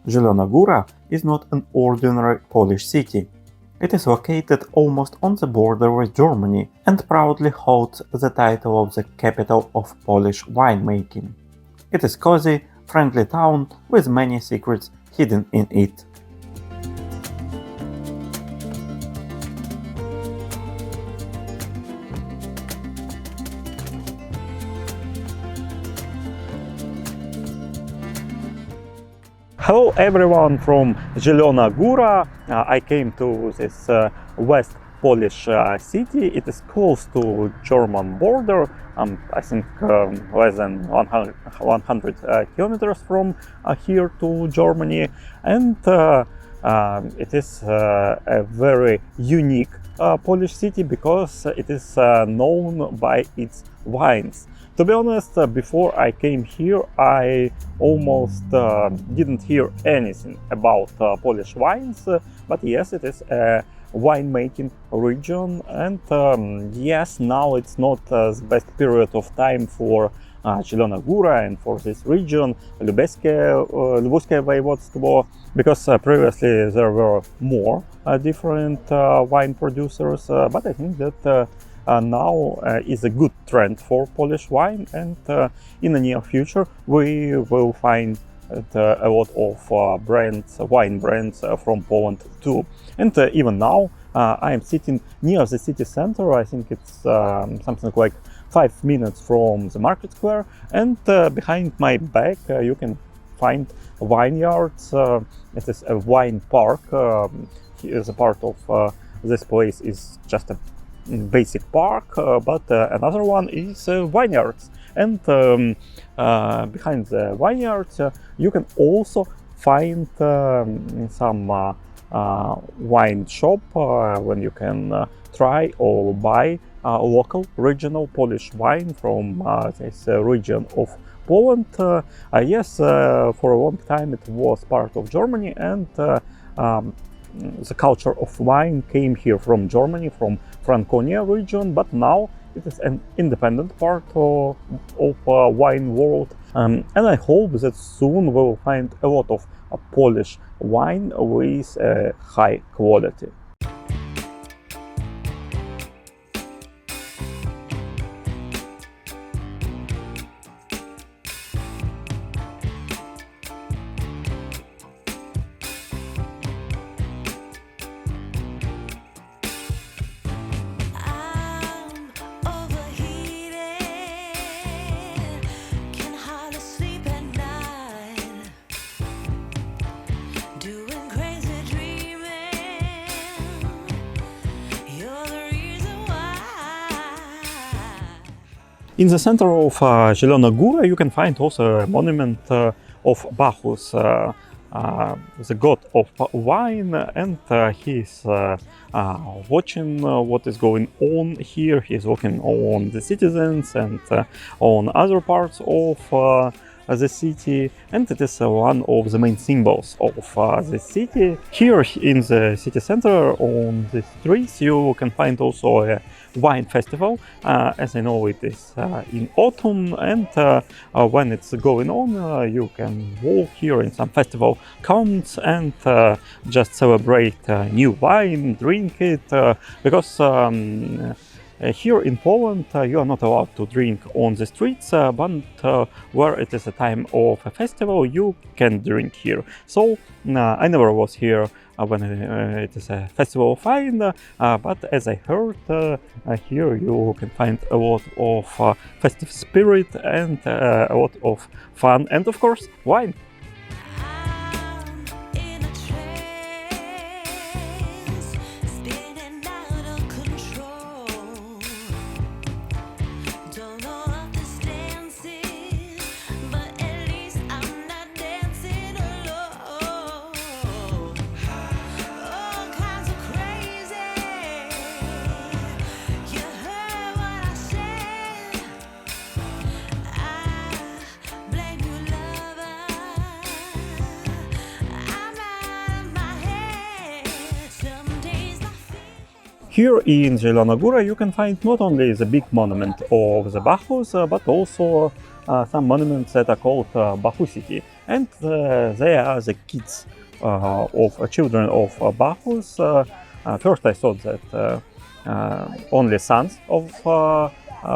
Zielona Góra is not an ordinary Polish city. It is located almost on the border with Germany and proudly holds the title of the capital of Polish winemaking. It is a cozy, friendly town with many secrets hidden in it. Hello everyone from Zielona Góra. I came to this West Polish city. It is close to German border. I think less than 100 kilometers from here to Germany, and it is a very unique Polish city because it is known by its wines. To be honest, before I came here, I almost didn't hear anything about Polish wines, but yes, it is a winemaking region, and yes, now it's not the best period of time for Zielona Góra and for this region, Lubuskie Voivodstvo, because previously there were more different wine producers, but I think that now is a good trend for Polish wine, and in the near future we will find a lot of brands, wine brands from Poland too. And even now I am sitting near the city center. I think it's something like 5 minutes from the market square, and behind my back you can find vineyards. It is a wine park. The part of this place is just a basic park, but another one is vineyards, and behind the vineyards you can also find some wine shop when you can try or buy local regional Polish wine from this region of Poland. Yes, for a long time it was part of Germany, and the culture of wine came here from Germany, from Franconia region, but now it is an independent part of wine world, and I hope that soon we will find a lot of Polish wine with high quality. In the center of Zielona Góra you can find also a monument of Bacchus, the god of wine, and he is watching what is going on here. He is looking on the citizens and on other parts of the city, and it is one of the main symbols of the city. Here in the city center on the streets you can find also a wine festival. As I know, it is in autumn, and when it's going on you can walk here in some festival counts and just celebrate new wine, drink it, because here in Poland you are not allowed to drink on the streets, but where it is a time of a festival you can drink here. So I never was here when it is a festival of wine, but as I heard, here you can find a lot of festive spirit and a lot of fun, and of course wine. Here in Zielona Góra you can find not only the big monument of the Bacchus, but also some monuments that are called Bacchusity, and they are the kids of children of Bacchus. First I thought that only sons of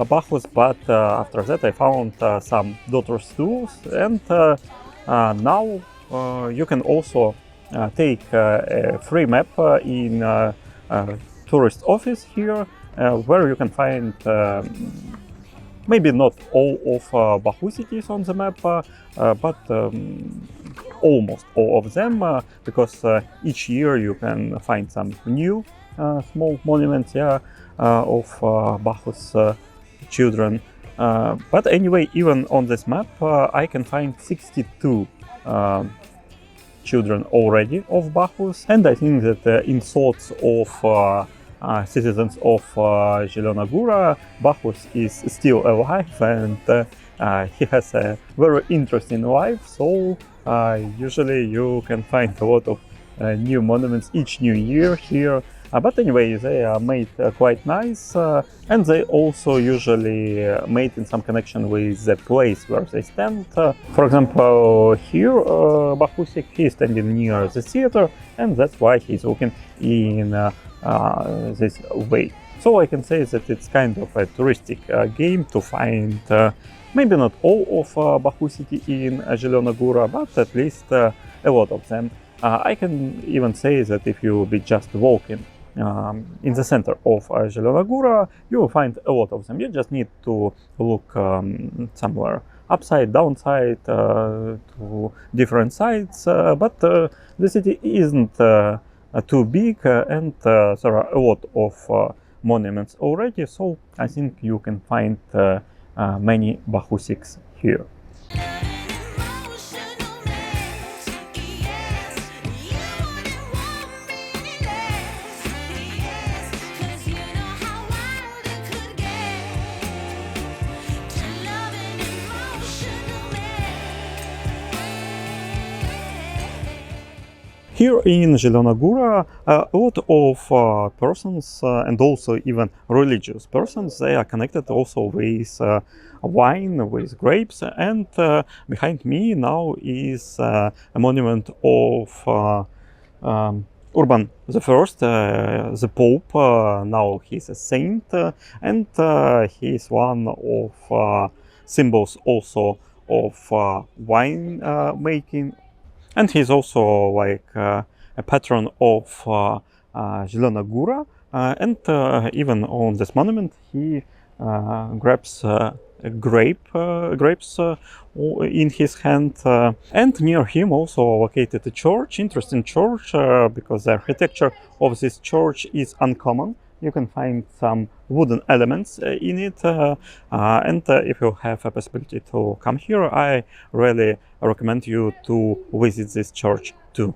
Bacchus, but after that I found some daughters too, and now you can also take a free map in tourist office here, where you can find maybe not all of Baku cities on the map, but almost all of them, because each year you can find some new small monuments, yeah, of Bacchus children. But anyway, even on this map, I can find 62 children already of Bacchus, and I think that in thoughts of citizens of Zielona Góra, Bacchus is still alive, and he has a very interesting life, so usually you can find a lot of new monuments each new year here. But anyway, they are made quite nice, and they also usually made in some connection with the place where they stand. For example, here Bachusik, he is standing near the theater, and that's why he's looking in this way. So I can say that it's kind of a touristic game to find maybe not all of Bachusiki in Zielona Góra, but at least a lot of them. I can even say that if you be just walking in the center of Zielona Góra, you will find a lot of them. You just need to look somewhere upside, downside, to different sides, but the city isn't too big, and there are a lot of monuments already, so I think you can find many Bachusiks here. Here in Zielona Góra, a lot of persons and also even religious persons, they are connected also with wine, with grapes, and behind me now is a monument of Urban I, the Pope. Now he's a saint, and he is one of symbols also of wine making. And he's also like a patron of Zielona Góra, and even on this monument he grabs grapes in his hand. And near him also located a church, interesting church, because the architecture of this church is uncommon. You can find some wooden elements in it, and if you have a possibility to come here, I really recommend you to visit this church too.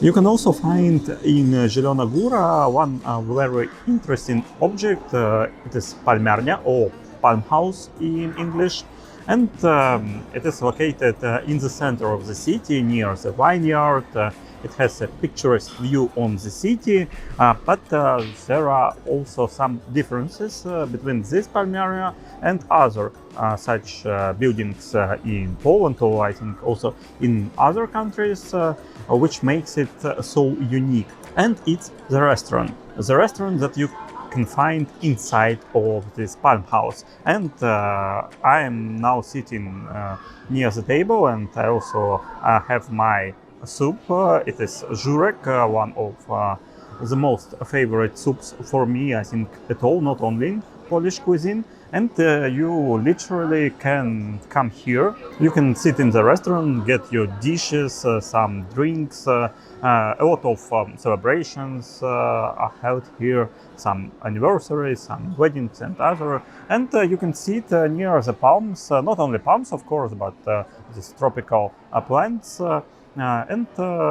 You can also find in Zielona Góra one very interesting object. It is palmernia, or palm house in English, and it is located in the center of the city near the vineyard. It has a picturesque view on the city, but there are also some differences between this palmernia and other such buildings in Poland, or I think also in other countries, which makes it so unique. And it's the restaurant that you confined inside of this palm house. And I am now sitting near the table, and I also have my soup. It is żurek, one of the most favorite soups for me, I think, at all, not only in Polish cuisine. And you literally can come here. You can sit in the restaurant, get your dishes, some drinks. A lot of celebrations are held here, some anniversaries, some weddings and other. And you can sit near the palms, not only palms, of course, but these tropical plants.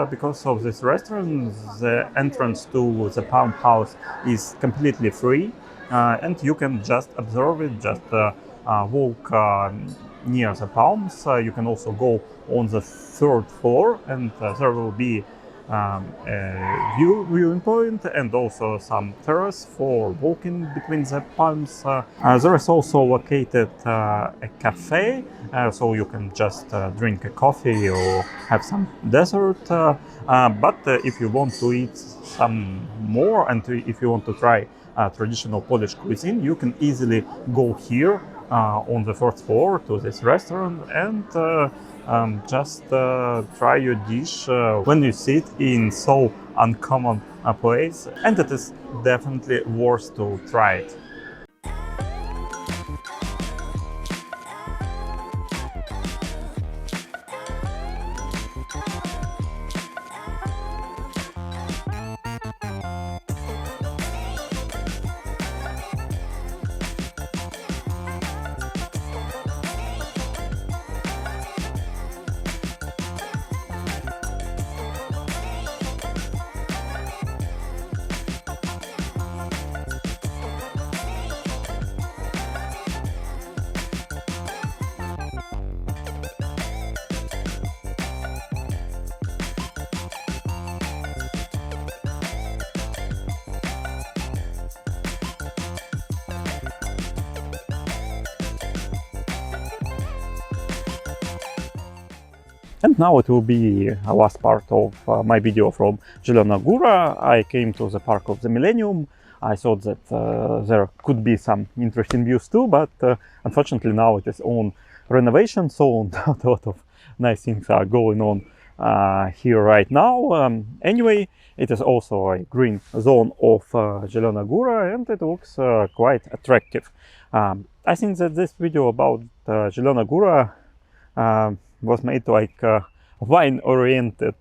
Because of this restaurant, the entrance to the palm house is completely free. And you can just observe it, just walk near the palms. You can also go on the third floor, and there will be a viewing point and also some terrace for walking between the palms. There is also located a cafe, so you can just drink a coffee or have some dessert. But if you want to eat some more, and if you want to try traditional Polish cuisine, you can easily go here on the first floor to this restaurant and just try your dish when you sit in so uncommon a place, and it is definitely worth to try it. And now it will be a last part of my video from Zielona Góra. I came to the Park of the Millennium. I thought that there could be some interesting views too, but unfortunately now it is on renovation, so not a lot of nice things are going on here right now. Anyway, it is also a green zone of Zielona Góra, and it looks quite attractive. I think that this video about Zielona Góra was made like a wine-oriented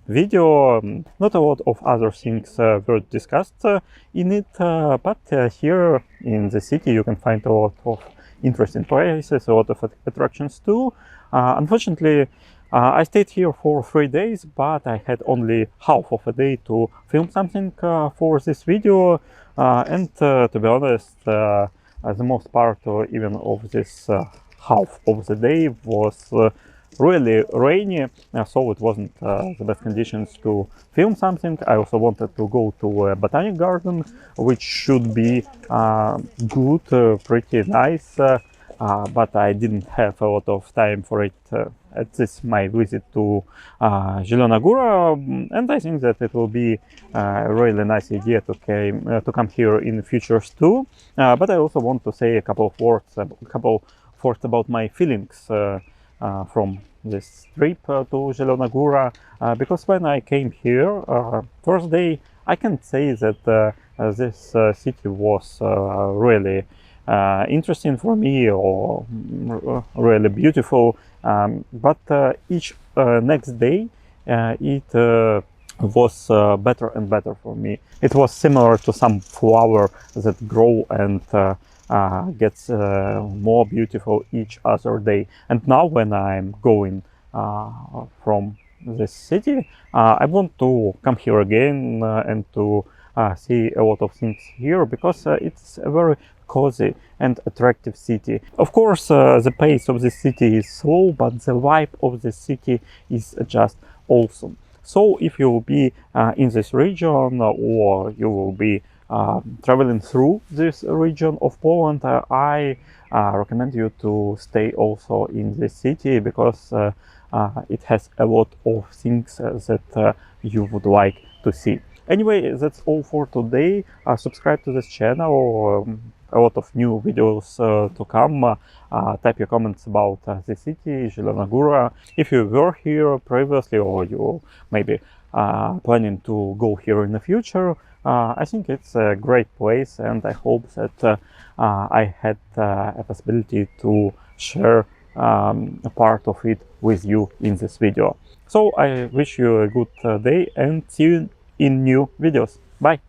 video. Not a lot of other things were discussed in it, but here in the city you can find a lot of interesting places, a lot of attractions too. Unfortunately, I stayed here for 3 days, but I had only half of a day to film something for this video. And to be honest, the most part even of this half of the day was really rainy, so it wasn't the best conditions to film something. I also wanted to go to a botanic garden, which should be good, pretty nice, but I didn't have a lot of time for it at this my visit to Zielona Góra, and I think that it will be a really nice idea to come here in the future too. But I also want to say a couple of words about my feelings from this trip to Zielona Góra, because when I came here first day, I can say that this city was really interesting for me, or really beautiful, but each next day it was better and better for me. It was similar to some flower that grow and gets more beautiful each other day. And now when I'm going from this city, I want to come here again and to see a lot of things here, because it's a very cozy and attractive city. Of course, the pace of the city is slow, but the vibe of the city is just awesome. So if you will be in this region, or you will be traveling through this region of Poland, I recommend you to stay also in this city, because it has a lot of things that you would like to see. Anyway, that's all for today. Subscribe to this channel. A lot of new videos to come. Type your comments about the city, Zielona Góra. If you were here previously or you maybe planning to go here in the future, I think it's a great place, and I hope that I had a possibility to share a part of it with you in this video. So I wish you a good day and see you in new videos. Bye!